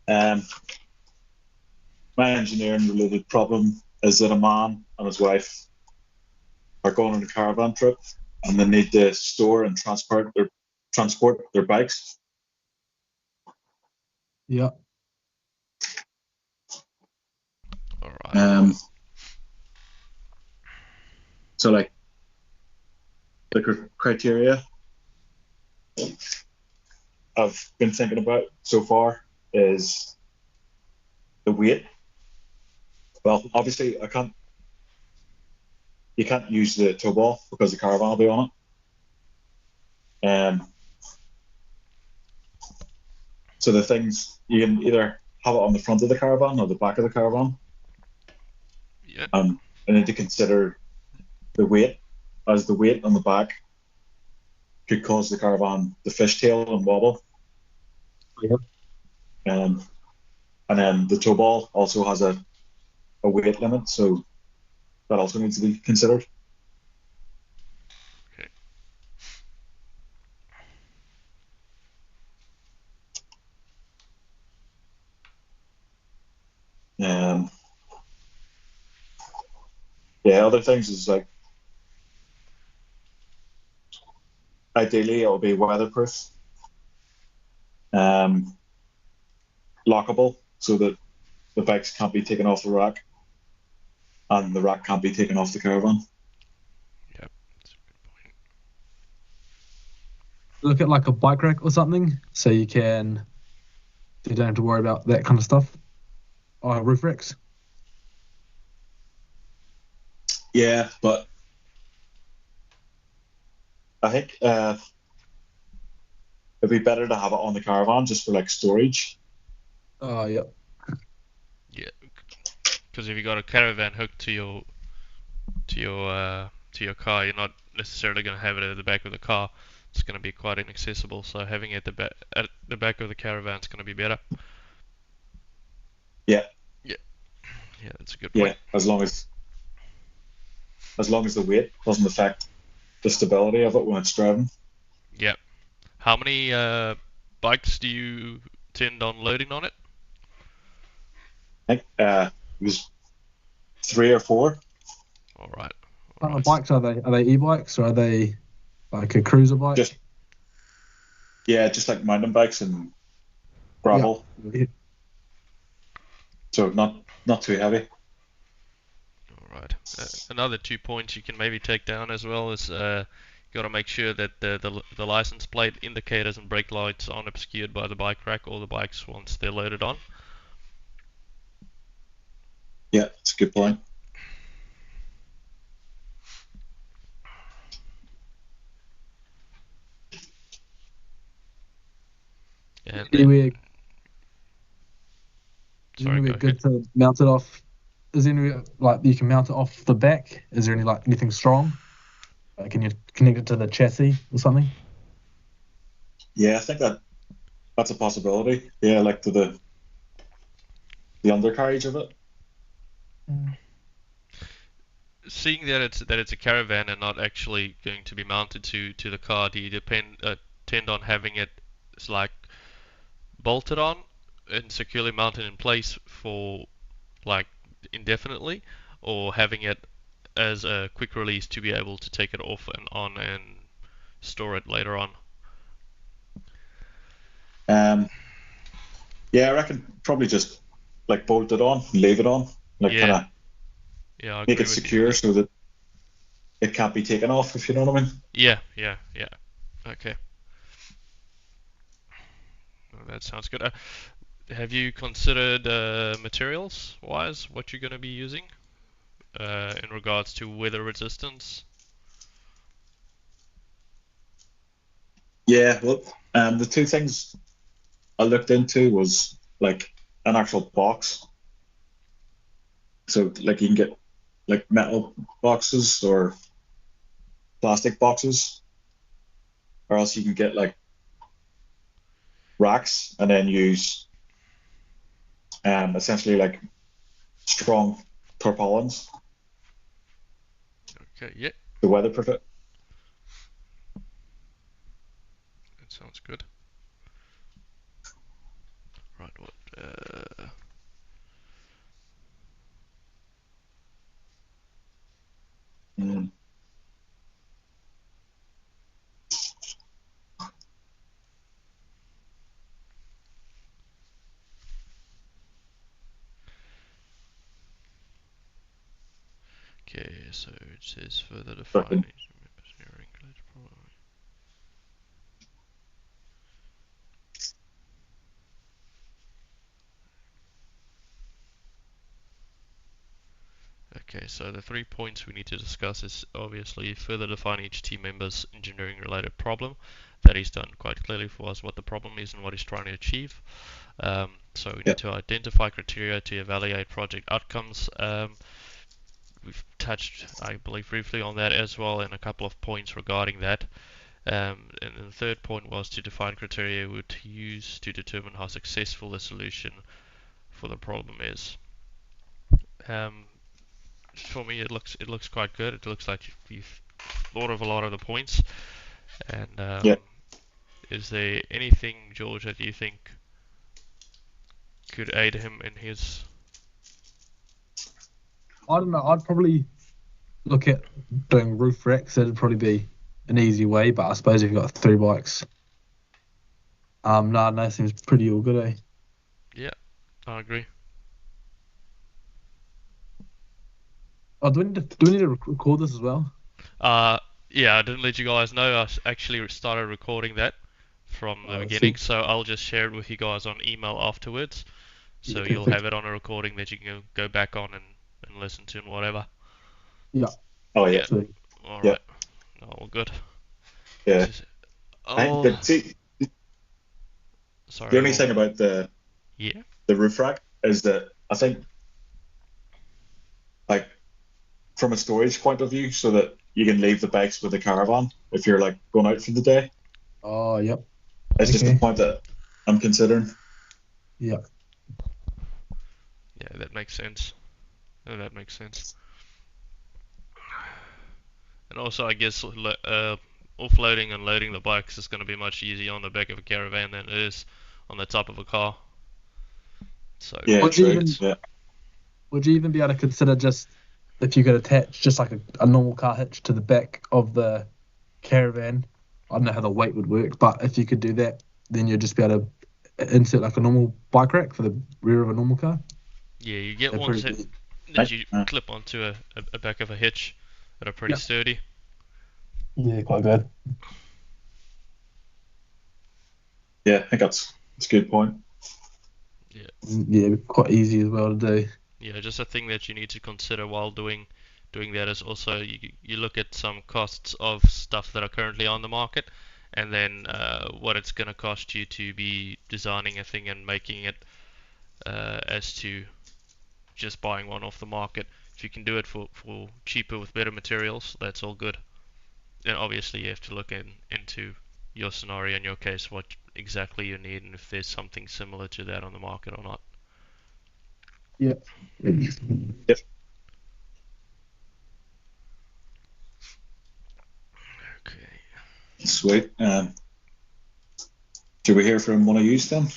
Um, my engineering related problem is that a man and his wife are going on a caravan trip and they need to store and transport their bikes. Yeah. All right. So like the criteria I've been thinking about so far is the weight. Well, obviously you can't use the tow ball because the caravan will be on it. So the things you can either have it on the front of the caravan or the back of the caravan. Yeah. I need to consider the weight, as the weight on the back could cause the caravan to fishtail and wobble. Yep. And then the tow ball also has a weight limit, so that also needs to be considered. Okay. Other things is like ideally it will be weatherproof, lockable, so that the bikes can't be taken off the rack and the rack can't be taken off the caravan. Yep. That's a good point. Look at like a bike rack or something, so you don't have to worry about that kind of stuff. Or roof racks. Yeah, but I think it'd be better to have it on the caravan just for like storage. Oh, yep. Yeah. Because if you got a caravan hooked to your car, you're not necessarily going to have it at the back of the car. It's going to be quite inaccessible. So having it at the back of the caravan is going to be better. Yeah. Yeah. Yeah, that's a good Yeah, point. as long as the weight doesn't affect the stability of it when it's driving. Yeah. How many bikes do you tend on loading on it? I think it was 3 or 4. All right. What All kind of right. bikes are they? Are they e-bikes or are they like a cruiser bike? Just like mountain bikes and Yeah. gravel. So not too heavy. All right. Another 2 points you can maybe take down as well is you got to make sure that the license plate indicators and brake lights aren't obscured by the bike rack or the bikes once they're loaded on. Yeah, that's a good point. And Anywhere, sorry, go ahead. good to mount it off? Is there anywhere like you can mount it off the back? Is there anything strong? Can you connect it to the chassis or something? Yeah, I think that's a possibility. Yeah, like to the undercarriage of it. Seeing that it's a caravan and not actually going to be mounted to the car, do you tend on having it like bolted on and securely mounted in place for like indefinitely, or having it as a quick release to be able to take it off and on and store it later on? Um, yeah, I reckon probably just like bolt it on, leave it on, like kind Yeah, of yeah, I make agree it with you on secure that. so that it can't be taken off, if you know what I mean. Yeah, yeah, yeah. Okay. Well, that sounds good. Have you considered materials wise what you're going to be using in regards to weather resistance? Yeah, well, the two things I looked into was like an actual box. So like you can get like metal boxes or plastic boxes, or else you can get like racks and then use essentially like strong tarpaulins Okay, yeah, to weatherproof it. that sounds good. Right, what? Okay, so it says further Second. define engineering related problem. Okay, so the 3 points we need to discuss is obviously further define each team member's engineering related problem. That he's done quite clearly for us what the problem is and what he's trying to achieve. So we need to identify criteria to evaluate project outcomes. We've touched, I believe, briefly on that as well, and a couple of points regarding that. And the third point was to define criteria we would use to determine how successful the solution for the problem is. For me, it looks quite good. It looks like you've thought of a lot of the points. And Yeah. is there anything, George, that you think could aid him in his? I don't know. I'd probably look at doing roof racks. That'd probably be an easy way. But I suppose if you've got 3 bikes, no, that seems pretty all good, eh? Yeah, I agree. Oh, do we need to record this as well? Yeah, I didn't let you guys know. I actually started recording that from the beginning, so I'll just share it with you guys on email afterwards. So Yeah, you'll have it on a recording that you can go back on and listen to and whatever. Yeah. Oh yeah. Yeah. Sweet. All Yeah. right. No, all good. Yeah. I Oh, think sorry. the only Will. thing about the Yeah. roof rack is that I think, like, from a storage point of view, so that you can leave the bikes with the caravan if you're like going out for the day. Oh, yep. It's just a Okay. point that I'm considering. Yeah. Yeah, that makes sense. That makes sense. And also, I guess offloading and loading the bikes is going to be much easier on the back of a caravan than it is on the top of a car. So Yeah, Would you true. even- Yeah. Would you even be able to consider just if you could attach just like a normal car hitch to the back of the caravan? I don't know how the weight would work, but if you could do that, then you'd just be able to insert like a normal bike rack for the rear of a normal car. yeah, you get They're ones pretty that you Yeah. clip onto a back of a hitch that are pretty Yeah. sturdy. Yeah, quite good. Yeah, I think that's a good point. Yeah, quite easy as well to do. Yeah, just a thing that you need to consider while doing that is also you look at some costs of stuff that are currently on the market, and then what it's going to cost you to be designing a thing and making it as to just buying one off the market. If you can do it for cheaper with better materials, that's all good. And obviously you have to look into your scenario in your case, what exactly you need, and if there's something similar to that on the market or not. Yeah. Okay. Sweet. Should we hear from one of you then?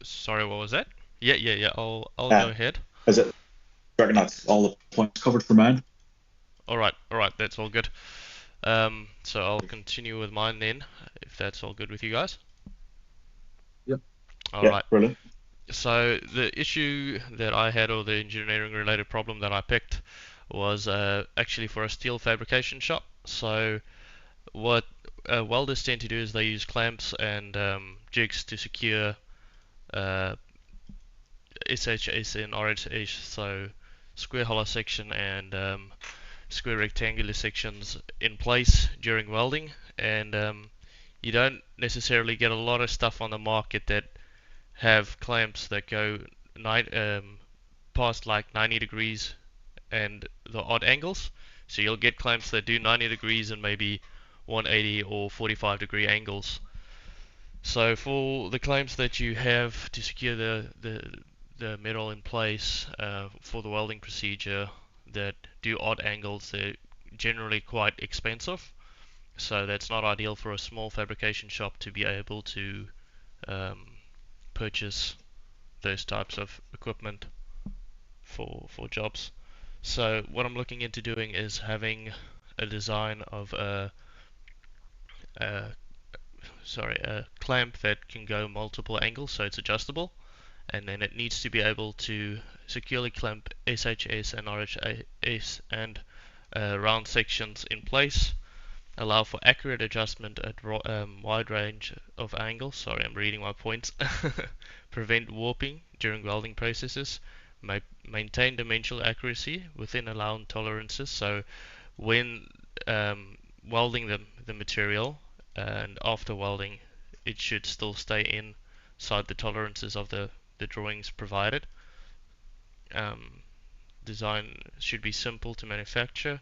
Sorry, what was that? Yeah. I'll Yeah. go ahead. Is it? I reckon that's all the points covered for mine. All right. That's all good. So I'll continue with mine then, if that's all good with you guys. Yep. All Yeah, right. brilliant. So the issue that I had, or the engineering related problem that I picked, was actually for a steel fabrication shop. So what welders tend to do is they use clamps and jigs to secure SHS and RHS, so square hollow section and square rectangular sections in place during welding. And you don't necessarily get a lot of stuff on the market that have clamps that go past like 90 degrees and the odd angles. So you'll get clamps that do 90 degrees and maybe 180 or 45 degree angles. So for the clamps that you have to secure the metal in place for the welding procedure that do odd angles, they're generally quite expensive. So that's not ideal for a small fabrication shop to be able to purchase those types of equipment for jobs. So what I'm looking into doing is having a design of a clamp that can go multiple angles, so it's adjustable, and then it needs to be able to securely clamp SHS and RHS and round sections in place, allow for accurate adjustment at wide range of angles. Sorry, I'm reading my points. Prevent warping during welding processes. Maintain dimensional accuracy within allowed tolerances. So when welding the material and after welding, it should still stay inside the tolerances of the drawings provided. Design should be simple to manufacture.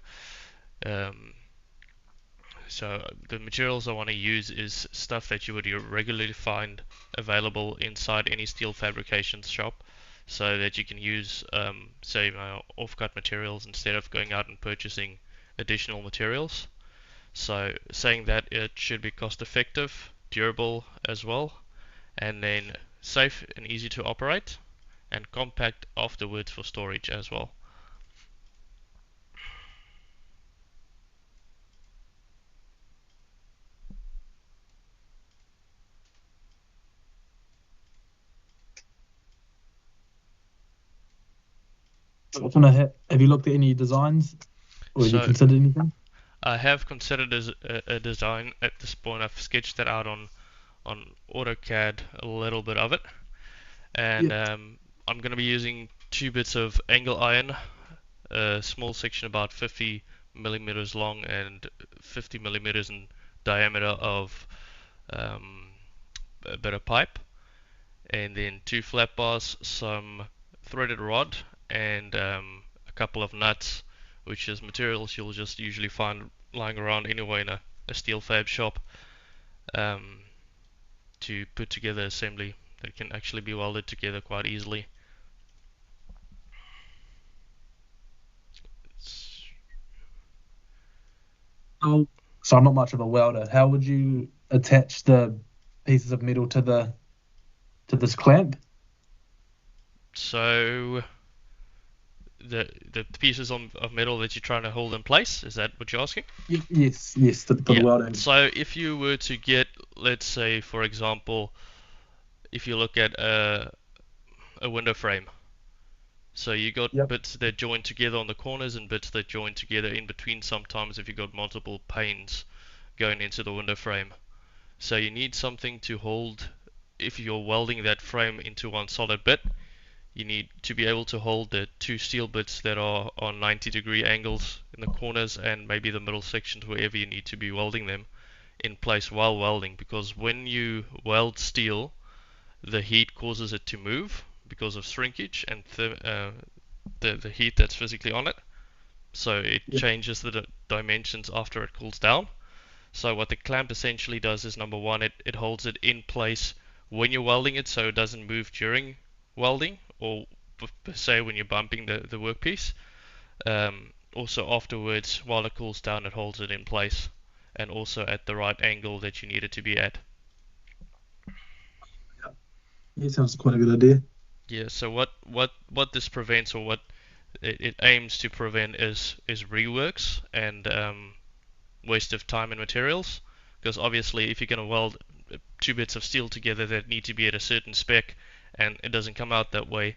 So the materials I want to use is stuff that you would regularly find available inside any steel fabrication shop, so that you can use, say, off-cut materials instead of going out and purchasing additional materials. So saying that it should be cost effective, durable as well, and then safe and easy to operate, and compact afterwards for storage as well. Have you looked at any designs, or have you So considered anything? I have considered a design at this point. I've sketched that out on AutoCAD, a little bit of it, and I'm going to be using 2 bits of angle iron, a small section about 50 millimeters long and 50 millimeters in diameter of a bit of pipe, and then 2 flat bars, some threaded rod, and a couple of nuts, which is materials you'll just usually find lying around anyway in a steel fab shop, to put together assembly that can actually be welded together quite easily. So I'm not much of a welder. How would you attach the pieces of metal to this clamp? So the pieces of metal that you're trying to hold in place, is that what you're asking? Yes, for the Yeah. welding. So if you were to get, let's say, for example, if you look at a window frame, so you got Yep. bits that join together on the corners and bits that join together in between sometimes if you got multiple panes going into the window frame. So you need something to hold, if you're welding that frame into one solid bit, you need to be able to hold the 2 steel bits that are on 90-degree angles in the corners and maybe the middle sections wherever you need to be welding them in place while welding, because when you weld steel, the heat causes it to move because of shrinkage and the heat that's physically on it. So it Yep. changes the dimensions after it cools down. So what the clamp essentially does is, number one, it holds it in place when you're welding it, so it doesn't move during welding, or say when you're bumping the workpiece. Also afterwards, while it cools down, it holds it in place, and also at the right angle that you need it to be at. Yeah, sounds quite a good idea. Yeah. So what this prevents, or what it aims to prevent, is reworks and waste of time and materials. Because obviously, if you're going to weld 2 bits of steel together that need to be at a certain spec, and it doesn't come out that way,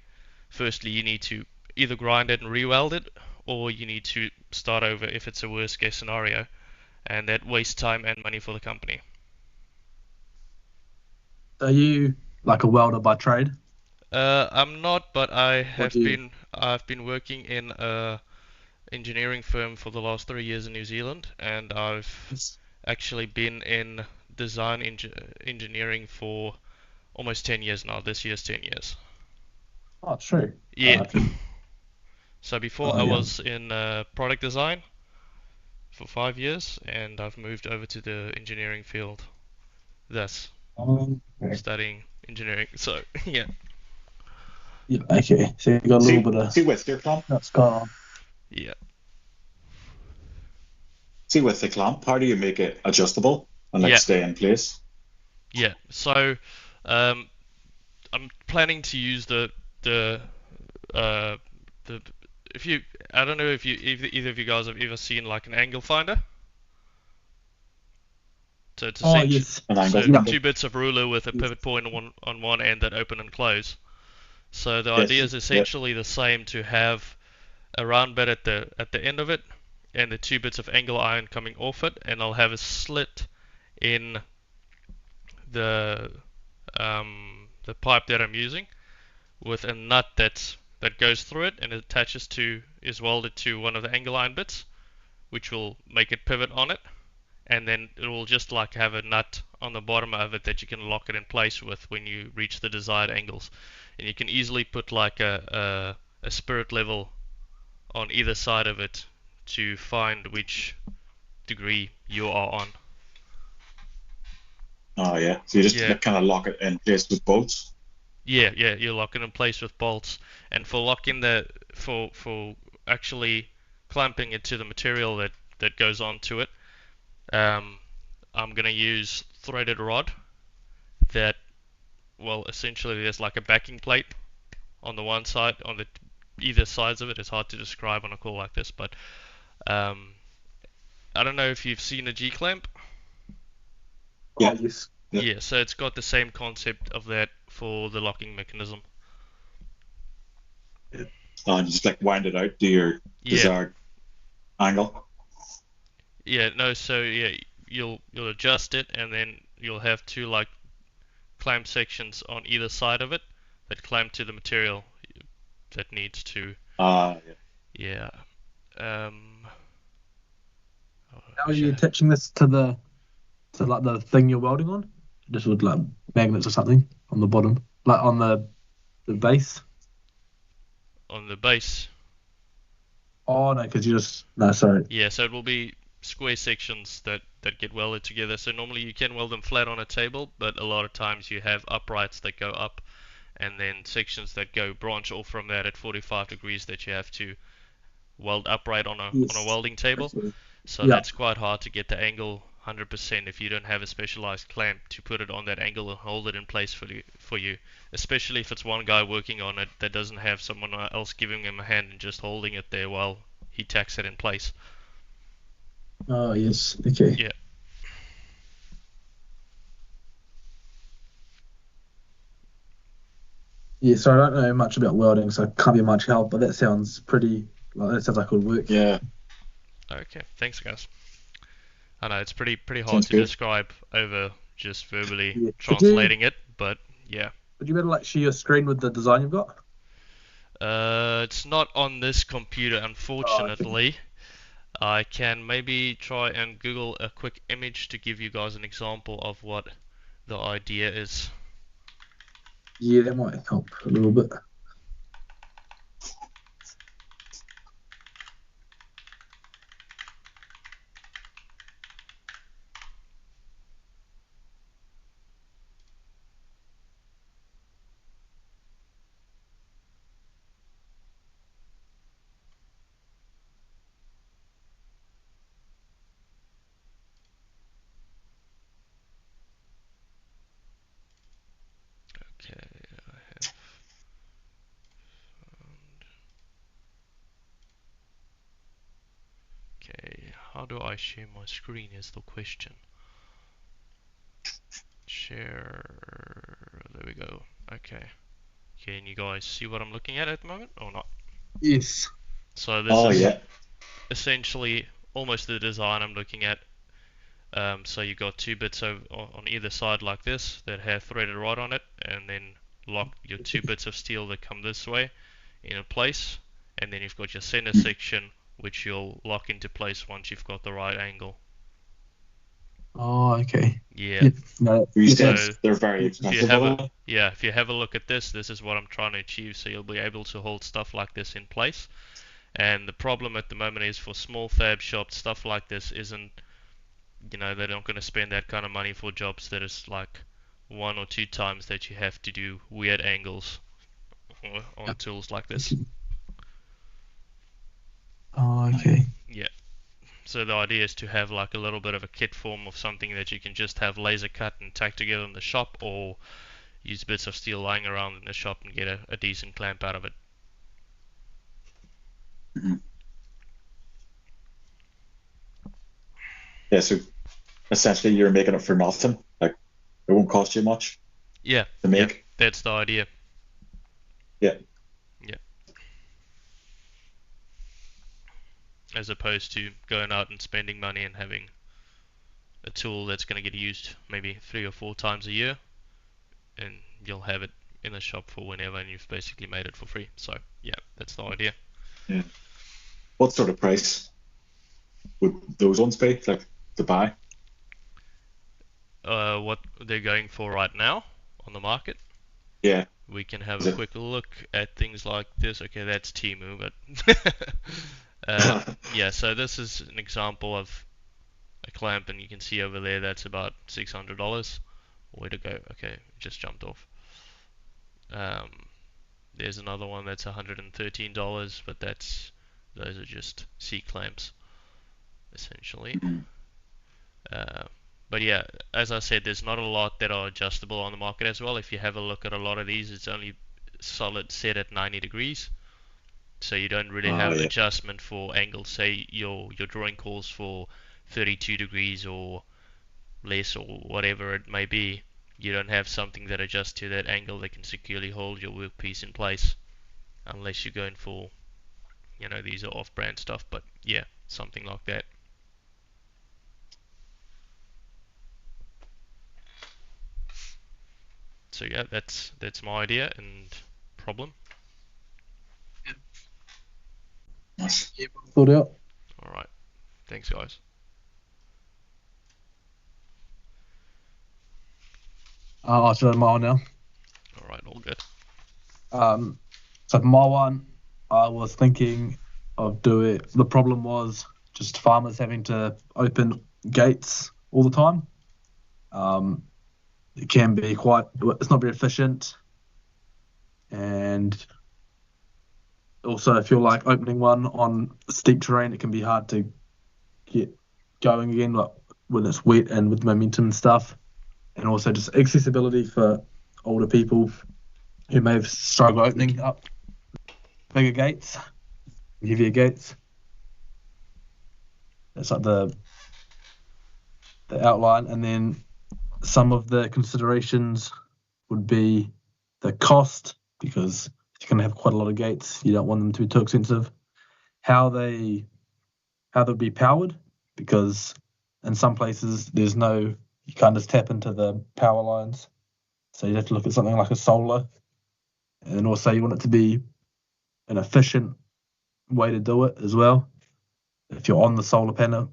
firstly you need to either grind it and re-weld it, or you need to start over if it's a worst case scenario, and that wastes time and money for the company. Are you like a welder by trade? I'm not, but I've do you- been working in a engineering firm for the last 3 years in New Zealand, and I've actually been in design engineering for almost 10 years now. This year's 10 years. Oh, true. Yeah. Okay. So before Oh, I yeah. was in product design for 5 years, and I've moved over to the engineering field, thus Okay. studying engineering. So yeah. Yeah, okay. So you got a little bit of See with your clamp. that's going on. Yeah. See with the clamp, how do you make it adjustable and like Yeah. stay in place? Yeah. So I'm planning to use the if you, I don't know if either of you guys have ever seen like an angle finder. So it's Oh, essentially yes. An angle so finder. 2 bits of ruler with a pivot point on one end that open and close. So the Yes, idea is yeah. essentially the same, to have a round bit at the end of it, and the 2 bits of angle iron coming off it, and I'll have a slit in the pipe that I'm using, with a nut that goes through it, and it attaches to, is welded to one of the angle iron bits, which will make it pivot on it, and then it will just like have a nut on the bottom of it that you can lock it in place with when you reach the desired angles. And you can easily put like a spirit level on either side of it to find which degree you are on. Oh yeah. So you just Yeah. kind of lock it in place with bolts. Yeah, you lock it in place with bolts. And for locking for actually clamping it to the material that goes onto it, I'm gonna use threaded rod that, well, essentially there's like a backing plate on the one side, on the either sides of it. It's hard to describe on a call like this, but I don't know if you've seen a G-clamp. Yeah. Yes. Yeah. Yeah, so it's got the same concept of that for the locking mechanism. And you just like wind it out to your Yeah, desired angle. yeah, no, so yeah, you'll adjust it, and then you'll have 2 like clamp sections on either side of it that clamp to the material that needs to. Yeah. Yeah. Oh, How are you attaching this to like the thing you're welding on? Just with like magnets or something on the bottom, like on the base. on the base. Oh no, because you just no, sorry. Yeah, so it will be square sections that get welded together. So normally you can weld them flat on a table, but a lot of times you have uprights that go up, and then sections that go branch off from that at 45 degrees that you have to weld upright on a welding table. So Yeah. that's quite hard to get the angle 100% if you don't have a specialized clamp to put it on that angle and hold it in place for you. Especially if it's one guy working on it that doesn't have someone else giving him a hand and just holding it there while he tacks it in place. Oh yes. Okay. Yeah. Yeah. So I don't know much about welding, so it can't be much help. But that sounds pretty. Like, that sounds like it would work. Yeah. Okay. Thanks, guys. I know it's pretty hard Sounds to good. describe over just verbally Yeah. translating it, but yeah. Would you better like share your screen with the design you've got? It's not on this computer, unfortunately. I can maybe try and Google a quick image to give you guys an example of what the idea is. Yeah, that might help a little bit. Okay, I have found. Okay, how do I share my screen is the question. Share. There we go. Okay. Can you guys see what I'm looking at the moment or not? Yes. So this Oh is yeah. essentially almost the design I'm looking at. So you've got 2 bits on either side like this that have threaded rod on it, and then lock your 2 bits of steel that come this way in a place, and then you've got your center section which you'll lock into place once you've got the right angle. Oh, okay. Yeah. No. These So, things, they're very If you expensive. have aren't a yeah, if you have a look at this is what I'm trying to achieve. So you'll be able to hold stuff like this in place. And the problem at the moment is for small fab shops, stuff like this isn't, they're not going to spend that kind of money for jobs that is like 1 or 2 times that you have to do weird angles on Yep. tools like this. Oh, okay. Yeah. So the idea is to have like a little bit of a kit form of something that you can just have laser cut and tack together in the shop, or use bits of steel lying around in the shop and get a decent clamp out of it. Mhm. Yeah, so essentially you're making it for nothing. Like it won't cost you much Yeah, to make. that's the idea. Yeah. Yeah. As opposed to going out and spending money and having a tool that's going to get used maybe 3 or 4 times a year, and you'll have it in the shop for whenever, and you've basically made it for free. So yeah, that's the idea. Yeah. What sort of price would those ones be, like, to buy? What they're going for right now on the market. Yeah. We can have Is a it- quick look at things like this. Okay, that's Temu, but yeah. So this is an example of a clamp, and you can see over there that's about $600. Where to go? Okay, it just jumped off. There's another one that's $113, but those are just C clamps essentially. Mhm. But yeah, as I said, there's not a lot that are adjustable on the market as well. If you have a look at a lot of these, it's only solid set at 90 degrees. So you don't really have Yeah. adjustment for angles. Say your drawing calls for 32 degrees or less or whatever it may be. You don't have something that adjusts to that angle that can securely hold your workpiece in place, unless you're going for, these are off-brand stuff. But yeah, something like that. So yeah, that's my idea and problem. Nice. Thought out. All right, thanks guys. I should have my one now. All right, all good. So for my one, I was thinking of doing. The problem was just farmers having to open gates all the time. It can be quite. It's not very efficient, and also if you're like opening one on steep terrain, it can be hard to get going again, like when it's wet and with momentum and stuff. And also just accessibility for older people who may have struggled opening up bigger gates, heavier gates. That's like the outline, and then some of the considerations would be the cost, because if you're going to have quite a lot of gates, you don't want them to be too expensive. How they'd be powered, because in some places you can't just tap into the power lines, so you'd have to look at something like a solar. And also you want it to be an efficient way to do it as well, if you're on the solar panel,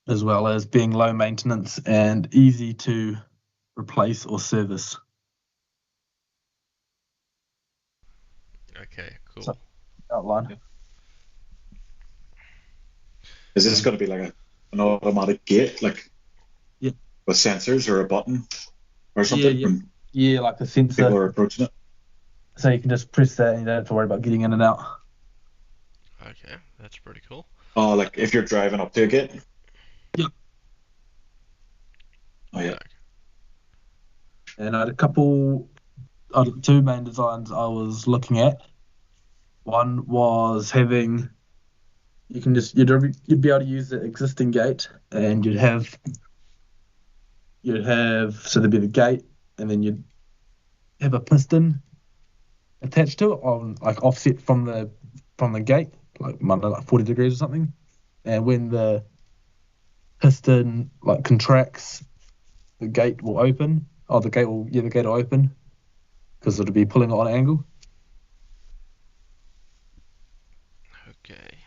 as well as being low maintenance and easy to replace or service. Okay, cool. So- Outline. Is this going to be like an automatic gate, like, Yeah. with sensors or a button or something? Yeah. When Yeah, like a people sensor, are approaching it. so you can just press that and you don't have to worry about getting in and out. Okay, that's pretty cool. Oh, like if you're driving up to a gate? Yeah. Oh, yeah. And I had two main designs I was looking at. One was having, you'd be able to use the existing gate, and you'd have so there'd be the gate, and then you'd have a piston attached to it on like offset from the gate, like 40 degrees or something. And when the piston like contracts, the gate will open. The gate will open because it'll be pulling it on an angle. Okay.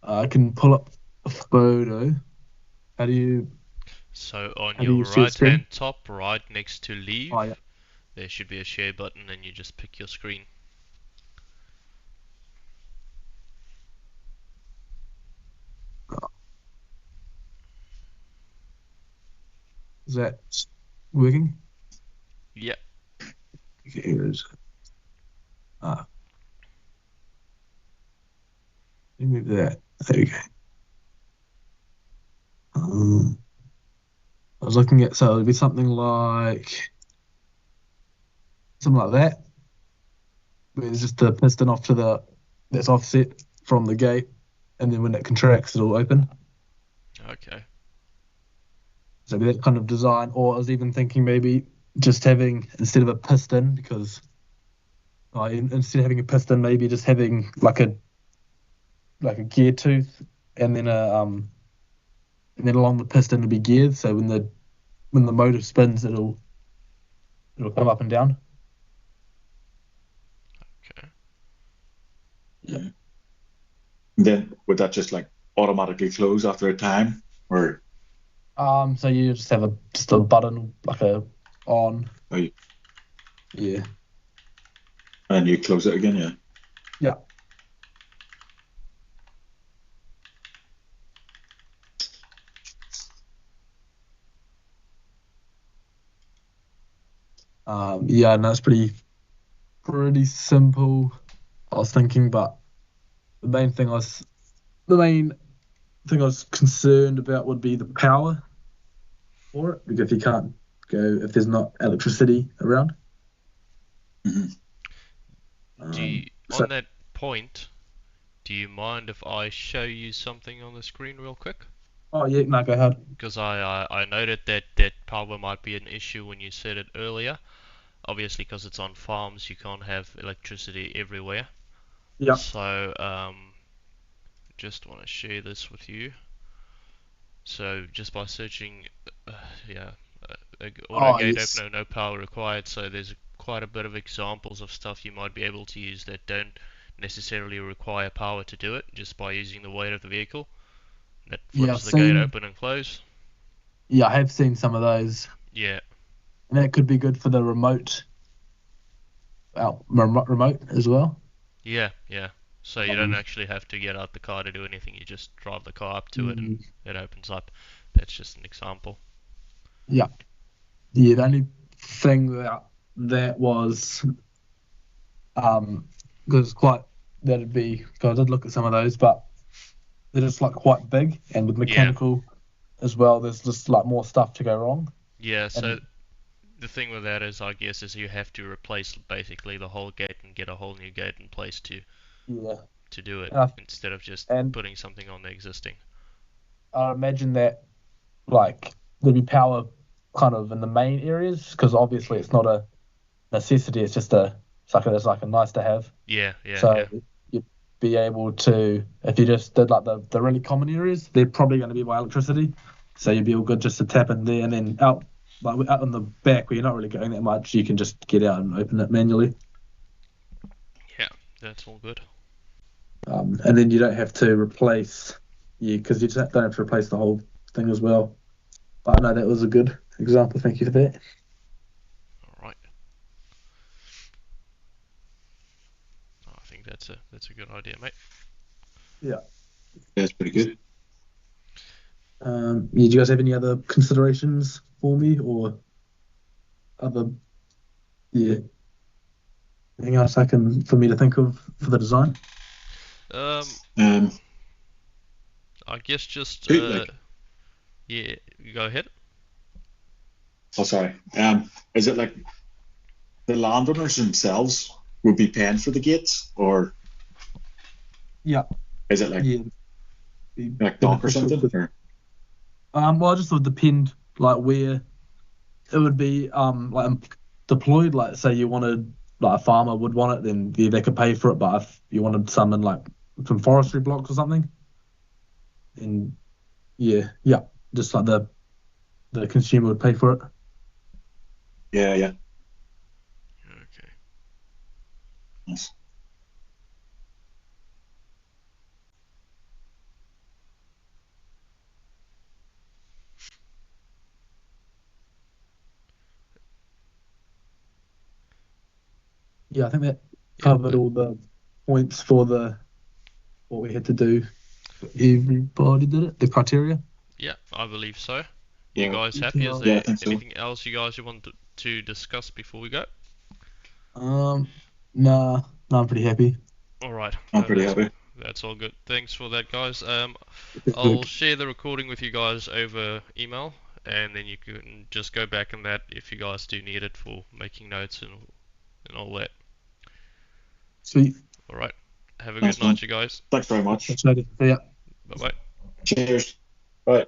I can pull up a photo. How do you? So on How do you your share right screen? hand top, right next to leave, Oh, yeah. there should be a share button, and you just pick your screen. Is that working? Yeah. Okay, here it is. Let me move that. There we go. I was looking at, so it'd be something like that. Where it's just the piston off to that's offset from the gate, and then when it contracts, it'll open. Okay. So it'd be that kind of design. Or I was even thinking maybe just having, instead of a piston, because Instead of having a piston, maybe just having like a gear tooth, and then along the piston will be gears. So when the motor spins, it'll come up and down. Okay. Yeah. And then would that just like automatically close after a time, or So you just have a button like a on. oh, you- Yeah. and you close it again? Yeah. Yeah. Yeah, and that's pretty simple. I was thinking, but the main thing I was concerned about would be the power for it, because you can't go if there's not electricity around. Mhm. So On that point, do you mind if I show you something on the screen real quick? oh yeah, no, go ahead. Because I noted that power might be an issue when you said it earlier. Obviously, because it's on farms, you can't have electricity everywhere. Yeah. So, just want to share this with you. So, just by searching, yeah, auto Oh gate yes. opener, no power required. So, there's quite a bit of examples of stuff you might be able to use that don't necessarily require power to do it, just by using the weight of the vehicle. That Yeah, I've flips the gate seen. open and close. Yeah, I have seen some of those, Yeah, and that could be good for the remote, remote as well. yeah, yeah. So you don't Um, actually have to get out the car to do anything. You just drive the car up to it and mm, it opens up. That's just an example. yeah, yeah. The only thing that was because quite that'd be because I did look at some of those, but they're just like quite big, and with Yeah, mechanical as well, there's just like more stuff to go wrong. yeah. So And the thing with that is, I guess, is you have to replace basically the whole gate and get a whole new gate in place yeah, to do it and instead of just and putting something on the existing. I imagine that like there'd be power kind of in the main areas, because obviously it's not a necessity. It's like a nice to have. Yeah, yeah, So yeah, you'd be able to, if you just did like the really common areas, they're probably going to be by electricity. So you'd be all good just to tap in there, and then out, like out on the back where you're not really going that much, you can just get out and open it manually. yeah. That's all good. And then you don't have to replace, because you just don't have to replace the whole thing as well. But I know that was a good example. Thank you for that. All right. I think that's a good idea, mate. Yeah. That's pretty good. Do you guys have any other considerations for me, or other, yeah, anything else for me to think of for the design? Um, Um, I guess just like, yeah. Go ahead. oh sorry. Is it like the landowners themselves would be paying for the gates, or Yeah, is it like yeah, be like dock or beneficial something? for. Or Well, it just would depend, like where it would be, deployed. Like, say you wanted, like a farmer would want it, then yeah, they could pay for it. But if you wanted some in like some forestry blocks or something, then yeah, just like the consumer would pay for it. yeah, yeah. Okay. Nice. Yeah, I think that Yeah, covered all the points for the what we had to do. Everybody did it. The criteria. yeah, I believe so. You Yeah, guys happy? Is Detail. yeah, I there think so. anything else you guys want to discuss before we go? Nah, no, I'm pretty happy. All right, I'm pretty happy. that's all good. Thanks for that, guys. I'll Quick. share the recording with you guys over email, and then you can just go back in that if you guys do need it for making notes and all that. Sweet. All right, have a Nice good night, one. you guys. Thanks very much. That's ready. See ya. Bye bye. Cheers. Bye.